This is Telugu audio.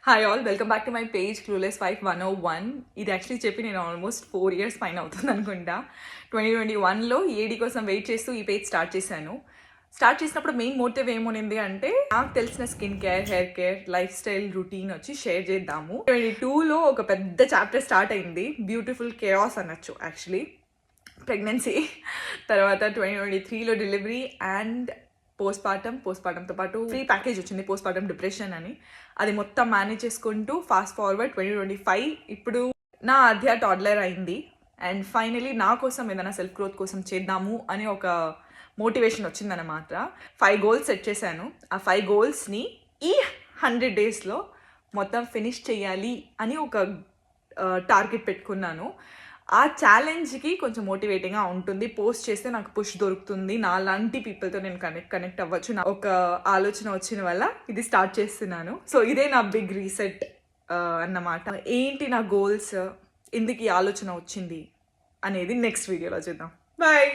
Hi all, welcome back to my page clueless 5101. ఇది యాక్చువల్లీ చెప్పి నేను ఆల్మోస్ట్ 4 years పైన అవుతుంది అనుకుంటా. 2021లో ఏడీ కోసం వెయిట్ చేస్తూ ఈ పేజ్ స్టార్ట్ చేశాను. స్టార్ట్ చేసినప్పుడు మెయిన్ మోటివ్ ఏమోనింది అంటే నాకు తెలిసిన skin care, hair care, life style routine వచ్చి షేర్ చేద్దాము. 2022లో ఒక పెద్ద చాప్టర్ స్టార్ట్ అయింది, బ్యూటిఫుల్ కేయాస్ అనొచ్చు యాక్చువల్లీ. ప్రెగ్నెన్సీ తర్వాత 2023లో డెలివరీ అండ్ పోస్ట్పార్టంతో పాటు ఫ్రీ ప్యాకేజ్ వచ్చింది పోస్ట్పార్టం డిప్రెషన్ అని. అది మొత్తం మేనేజ్ చేసుకుంటూ ఫాస్ట్ ఫార్వర్డ్ 2025 ఇప్పుడు నా ఆద్య టాడ్లర్ అయింది. అండ్ ఫైనలీ నా కోసం ఏదైనా సెల్ఫ్ గ్రోత్ కోసం చేద్దాము అని ఒక మోటివేషన్ వచ్చిందన్నమాట. 5 goals సెట్ చేశాను. ఆ 5 goalsని ఈ 100 daysలో మొత్తం ఫినిష్ చేయాలి అని ఒక టార్గెట్ పెట్టుకున్నాను. ఆ ఛాలెంజ్కి కొంచెం మోటివేటింగ్గా ఉంటుంది. పోస్ట్ చేస్తే నాకు పుష్ దొరుకుతుంది, నా లాంటి పీపుల్తో నేను కనెక్ట్ అవ్వచ్చు. నా ఒక ఆలోచన వచ్చిన వల్ల ఇది స్టార్ట్ చేస్తున్నాను. సో ఇదే నా బిగ్ రీసెట్ అన్నమాట. ఏంటి నా గోల్స్, ఎందుకు ఈ ఆలోచన వచ్చింది అనేది నెక్స్ట్ వీడియోలో చూద్దాం. బాయ్.